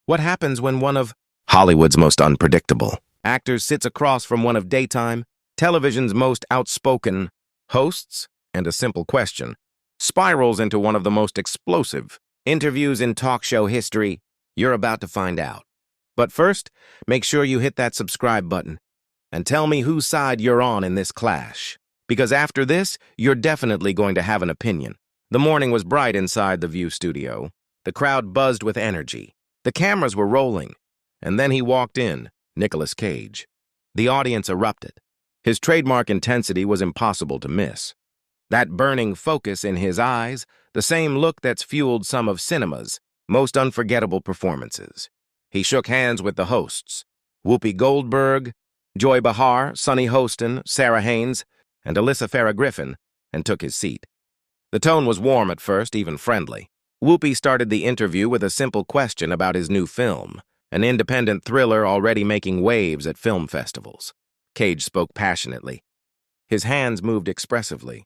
What happens when one of Hollywood's most unpredictable actors sits across from one of daytime television's most outspoken hosts? And a simple question spirals into one of the most explosive interviews in talk show history. You're about to find out. But first, make sure you hit that subscribe button and tell me whose side you're on in this clash. Because after this, you're definitely going to have an opinion. The morning was bright inside the View studio. The crowd buzzed with energy. The cameras were rolling. And then he walked in, Nicolas Cage. The audience erupted. His trademark intensity was impossible to miss. That burning focus in his eyes, the same look that's fueled some of cinema's most unforgettable performances. He shook hands with the hosts, Whoopi Goldberg, Joy Behar, Sonny Hostin, Sarah Haynes, and Alyssa Farah Griffin, and took his seat. The tone was warm at first, even friendly. Whoopi started the interview with a simple question about his new film, an independent thriller already making waves at film festivals. Cage spoke passionately. His hands moved expressively,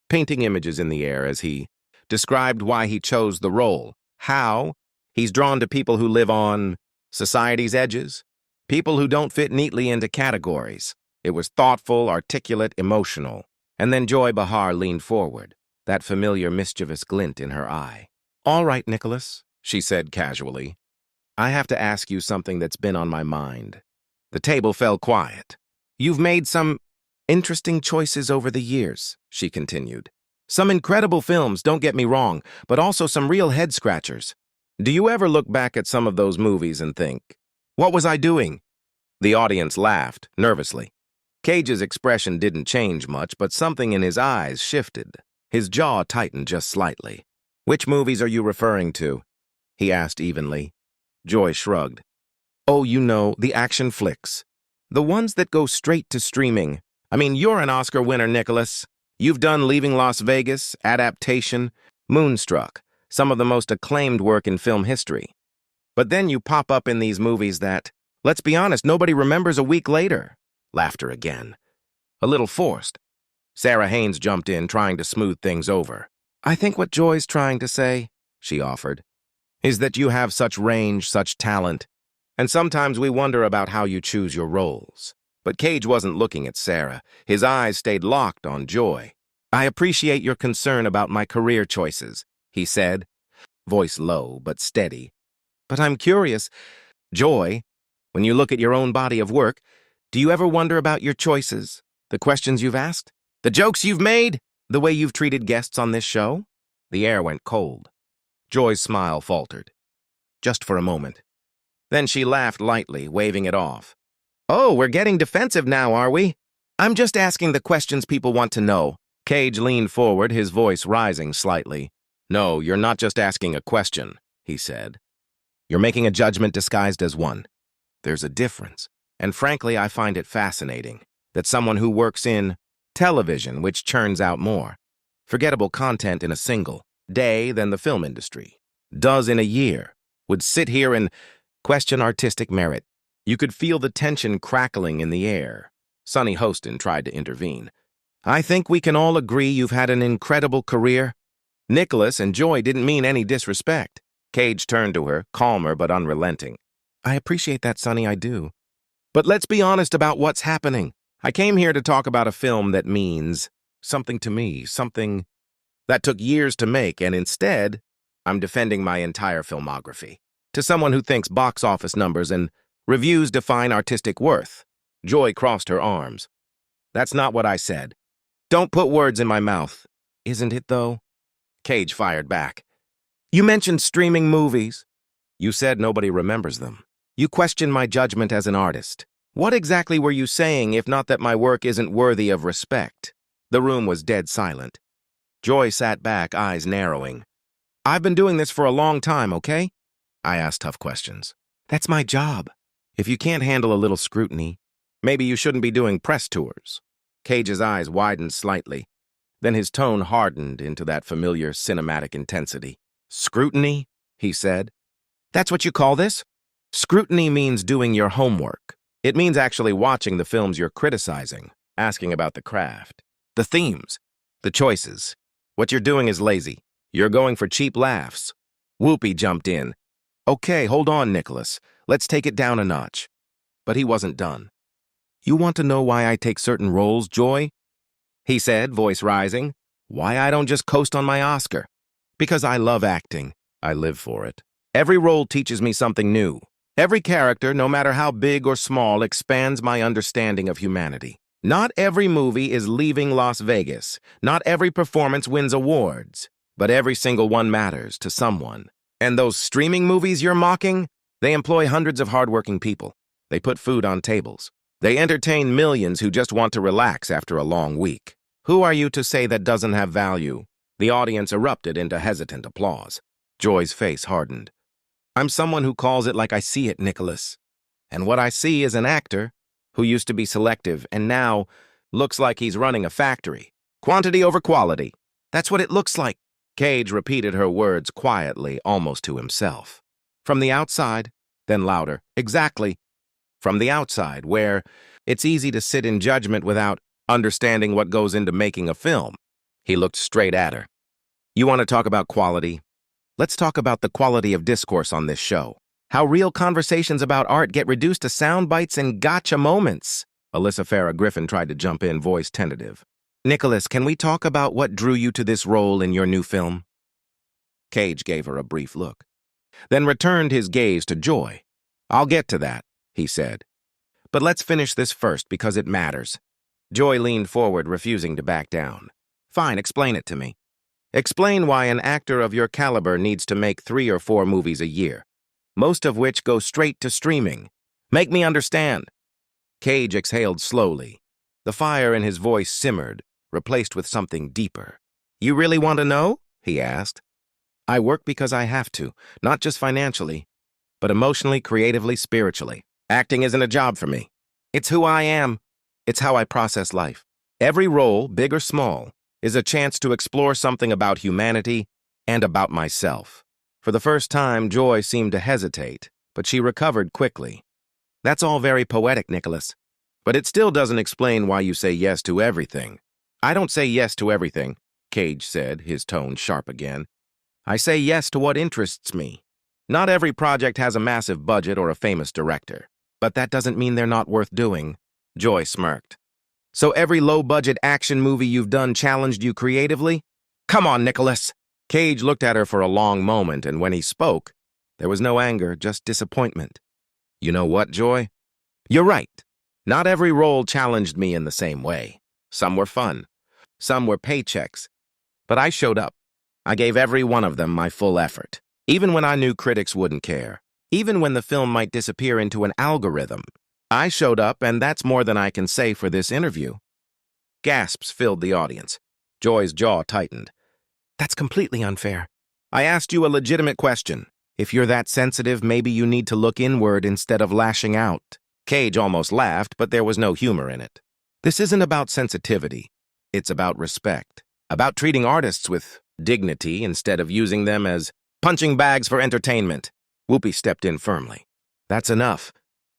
painting images in the air as he described why he chose the role, how he's drawn to people who live on society's edges, people who don't fit neatly into categories. It was thoughtful, articulate, emotional. And then Joy Behar leaned forward, that familiar mischievous glint in her eye. "All right, Nicholas," she said casually. "I have to ask you something that's been on my mind." The table fell quiet. "You've made some interesting choices over the years," she continued. "Some incredible films, don't get me wrong, but also some real head-scratchers. Do you ever look back at some of those movies and think, what was I doing?" The audience laughed, nervously. Cage's expression didn't change much, but something in his eyes shifted. His jaw tightened just slightly. "Which movies are you referring to?" he asked evenly. Joy shrugged. "Oh, you know, the action flicks. The ones that go straight to streaming. I mean, you're an Oscar winner, Nicholas. You've done Leaving Las Vegas, Adaptation, Moonstruck, some of the most acclaimed work in film history. But then you pop up in these movies that, let's be honest, nobody remembers a week later." Laughter again. A little forced. Sarah Haynes jumped in, trying to smooth things over. "I think what Joy's trying to say," she offered, "is that you have such range, such talent, and sometimes we wonder about how you choose your roles." But Cage wasn't looking at Sarah. His eyes stayed locked on Joy. "I appreciate your concern about my career choices," he said, voice low but steady. "But I'm curious, Joy, when you look at your own body of work, do you ever wonder about your choices, the questions you've asked, the jokes you've made, the way you've treated guests on this show?" The air went cold. Joy's smile faltered. Just for a moment. Then she laughed lightly, waving it off. "Oh, we're getting defensive now, are we? I'm just asking the questions people want to know." Cage leaned forward, his voice rising slightly. "No, you're not just asking a question," he said. "You're making a judgment disguised as one. There's a difference. And frankly, I find it fascinating that someone who works in television, which churns out more forgettable content in a single day than the film industry does in a year, would sit here and question artistic merit." You could feel the tension crackling in the air. Sonny Hostin tried to intervene. "I think we can all agree you've had an incredible career." Nicholas and Joy didn't mean any disrespect. Cage turned to her, calmer but unrelenting. "I appreciate that, Sonny, I do. But let's be honest about what's happening. I came here to talk about a film that means something to me, something that took years to make, and instead, I'm defending my entire filmography. To someone who thinks box office numbers and reviews define artistic worth." Joy crossed her arms. "That's not what I said. Don't put words in my mouth." "Isn't it, though?" Cage fired back. "You mentioned streaming movies. You said nobody remembers them. You questioned my judgment as an artist. What exactly were you saying, if not that my work isn't worthy of respect?" The room was dead silent. Joy sat back, eyes narrowing. "I've been doing this for a long time, okay? I ask tough questions. That's my job. If you can't handle a little scrutiny, maybe you shouldn't be doing press tours." Cage's eyes widened slightly. Then his tone hardened into that familiar cinematic intensity. "Scrutiny?" he said. "That's what you call this? Scrutiny means doing your homework. It means actually watching the films you're criticizing, asking about the craft, the themes, the choices. What you're doing is lazy. You're going for cheap laughs." Whoopi jumped in. Okay, hold on, Nicholas. Let's take it down a notch. But he wasn't done. You want to know why I take certain roles, Joy? He said, voice rising. Why I don't just coast on my Oscar? Because I love acting. I live for it. Every role teaches me something new. Every character, no matter how big or small, expands my understanding of humanity. Not every movie is leaving Las Vegas. Not every performance wins awards. But every single one matters to someone. And those streaming movies you're mocking? They employ hundreds of hardworking people. They put food on tables. They entertain millions who just want to relax after a long week. Who are you to say that doesn't have value? The audience erupted into hesitant applause. Joy's face hardened. I'm someone who calls it like I see it, Nicholas. And what I see is an actor who used to be selective and now looks like he's running a factory. Quantity over quality. That's what it looks like. Cage repeated her words quietly, almost to himself. From the outside, then louder. Exactly. From the outside, where it's easy to sit in judgment without understanding what goes into making a film. He looked straight at her. You want to talk about quality? Let's talk about the quality of discourse on this show. How real conversations about art get reduced to sound bites and gotcha moments. Alyssa Farah Griffin tried to jump in, voice tentative. Nicholas, can we talk about what drew you to this role in your new film? Cage gave her a brief look, then returned his gaze to Joy. I'll get to that, he said. But let's finish this first because it matters. Joy leaned forward, refusing to back down. Fine, explain it to me. Explain why an actor of your caliber needs to make 3 or 4 movies a year, most of which go straight to streaming. Make me understand. Cage exhaled slowly. The fire in his voice simmered, replaced with something deeper. You really want to know? He asked. I work because I have to, not just financially, but emotionally, creatively, spiritually. Acting isn't a job for me. It's who I am. It's how I process life. Every role, big or small, is a chance to explore something about humanity and about myself. For the first time, Joy seemed to hesitate, but she recovered quickly. That's all very poetic, Nicholas. But it still doesn't explain why you say yes to everything. I don't say yes to everything, Cage said, his tone sharp again. I say yes to what interests me. Not every project has a massive budget or a famous director, but that doesn't mean they're not worth doing. Joy smirked. So every low-budget action movie you've done challenged you creatively? Come on, Nicholas. Cage looked at her for a long moment, and when he spoke, there was no anger, just disappointment. You know what, Joy? You're right. Not every role challenged me in the same way. Some were fun. Some were paychecks. But I showed up. I gave every one of them my full effort, even when I knew critics wouldn't care, even when the film might disappear into an algorithm. I showed up, and that's more than I can say for this interview. Gasps filled the audience. Joy's jaw tightened. That's completely unfair. I asked you a legitimate question. If you're that sensitive, maybe you need to look inward instead of lashing out. Cage almost laughed, but there was no humor in it. This isn't about sensitivity. It's about respect. About treating artists with dignity instead of using them as punching bags for entertainment. Whoopi stepped in firmly. That's enough.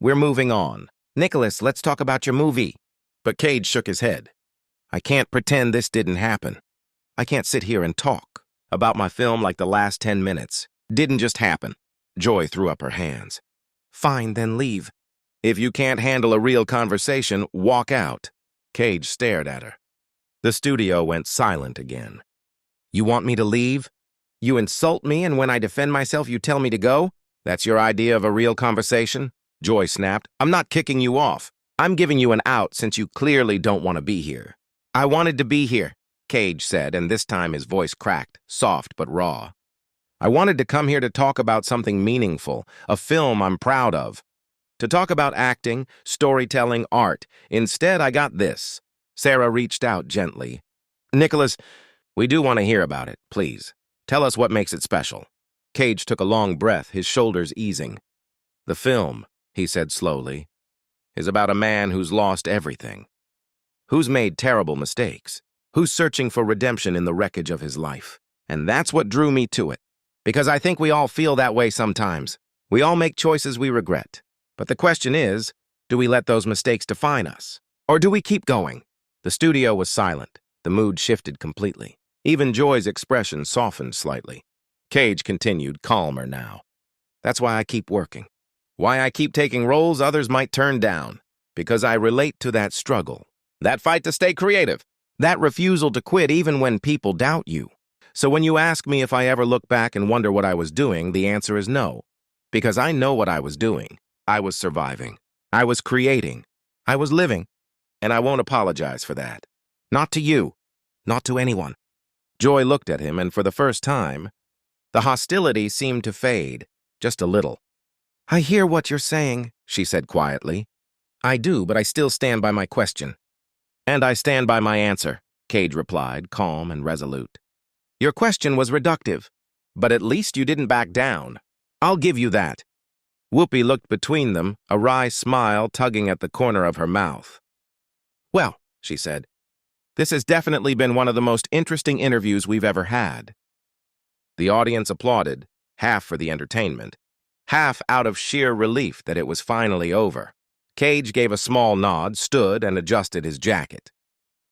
We're moving on. Nicholas, let's talk about your movie. But Cage shook his head. I can't pretend this didn't happen. I can't sit here and talk about my film like the last 10 minutes. Didn't just happen. Joy threw up her hands. Fine, then leave. If you can't handle a real conversation, walk out. Cage stared at her. The studio went silent again. You want me to leave? You insult me, and when I defend myself, you tell me to go? That's your idea of a real conversation? Joy snapped. I'm not kicking you off. I'm giving you an out since you clearly don't want to be here. I wanted to be here, Cage said, and this time his voice cracked, soft but raw. I wanted to come here to talk about something meaningful, a film I'm proud of. To talk about acting, storytelling, art. Instead, I got this. Sarah reached out gently. Nicholas, we do want to hear about it, please. Tell us what makes it special. Cage took a long breath, his shoulders easing. The film, he said slowly, is about a man who's lost everything. Who's made terrible mistakes. Who's searching for redemption in the wreckage of his life. And that's what drew me to it. Because I think we all feel that way sometimes. We all make choices we regret. But the question is, do we let those mistakes define us? Or do we keep going? The studio was silent. The mood shifted completely. Even Joy's expression softened slightly. Cage continued, calmer now. That's why I keep working. Why I keep taking roles others might turn down. Because I relate to that struggle. That fight to stay creative. That refusal to quit even when people doubt you. So when you ask me if I ever look back and wonder what I was doing, the answer is no. Because I know what I was doing. I was surviving. I was creating. I was living. And I won't apologize for that. Not to you. Not to anyone. Joy looked at him, and for the first time, the hostility seemed to fade, just a little. I hear what you're saying, she said quietly. I do, but I still stand by my question. And I stand by my answer, Cage replied, calm and resolute. Your question was reductive, but at least you didn't back down. I'll give you that. Whoopi looked between them, a wry smile tugging at the corner of her mouth. Well, she said, this has definitely been one of the most interesting interviews we've ever had. The audience applauded, half for the entertainment, half out of sheer relief that it was finally over. Cage gave a small nod, stood, and adjusted his jacket.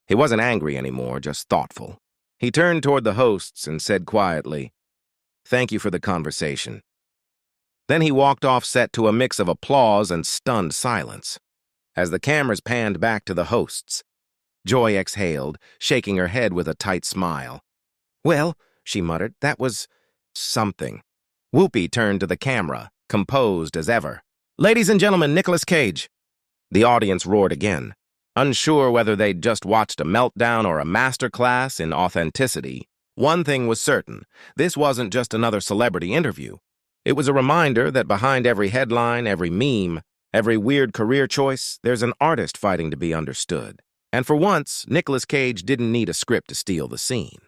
He wasn't angry anymore, just thoughtful. He turned toward the hosts and said quietly, Thank you for the conversation. Then he walked off set to a mix of applause and stunned silence. As the cameras panned back to the hosts, Joy exhaled, shaking her head with a tight smile. Well, she muttered, that was something. Whoopi turned to the camera, composed as ever. Ladies and gentlemen, Nicolas Cage. The audience roared again, unsure whether they'd just watched a meltdown or a masterclass in authenticity. One thing was certain, this wasn't just another celebrity interview. It was a reminder that behind every headline, every meme, every weird career choice, there's an artist fighting to be understood. And for once, Nicolas Cage didn't need a script to steal the scene.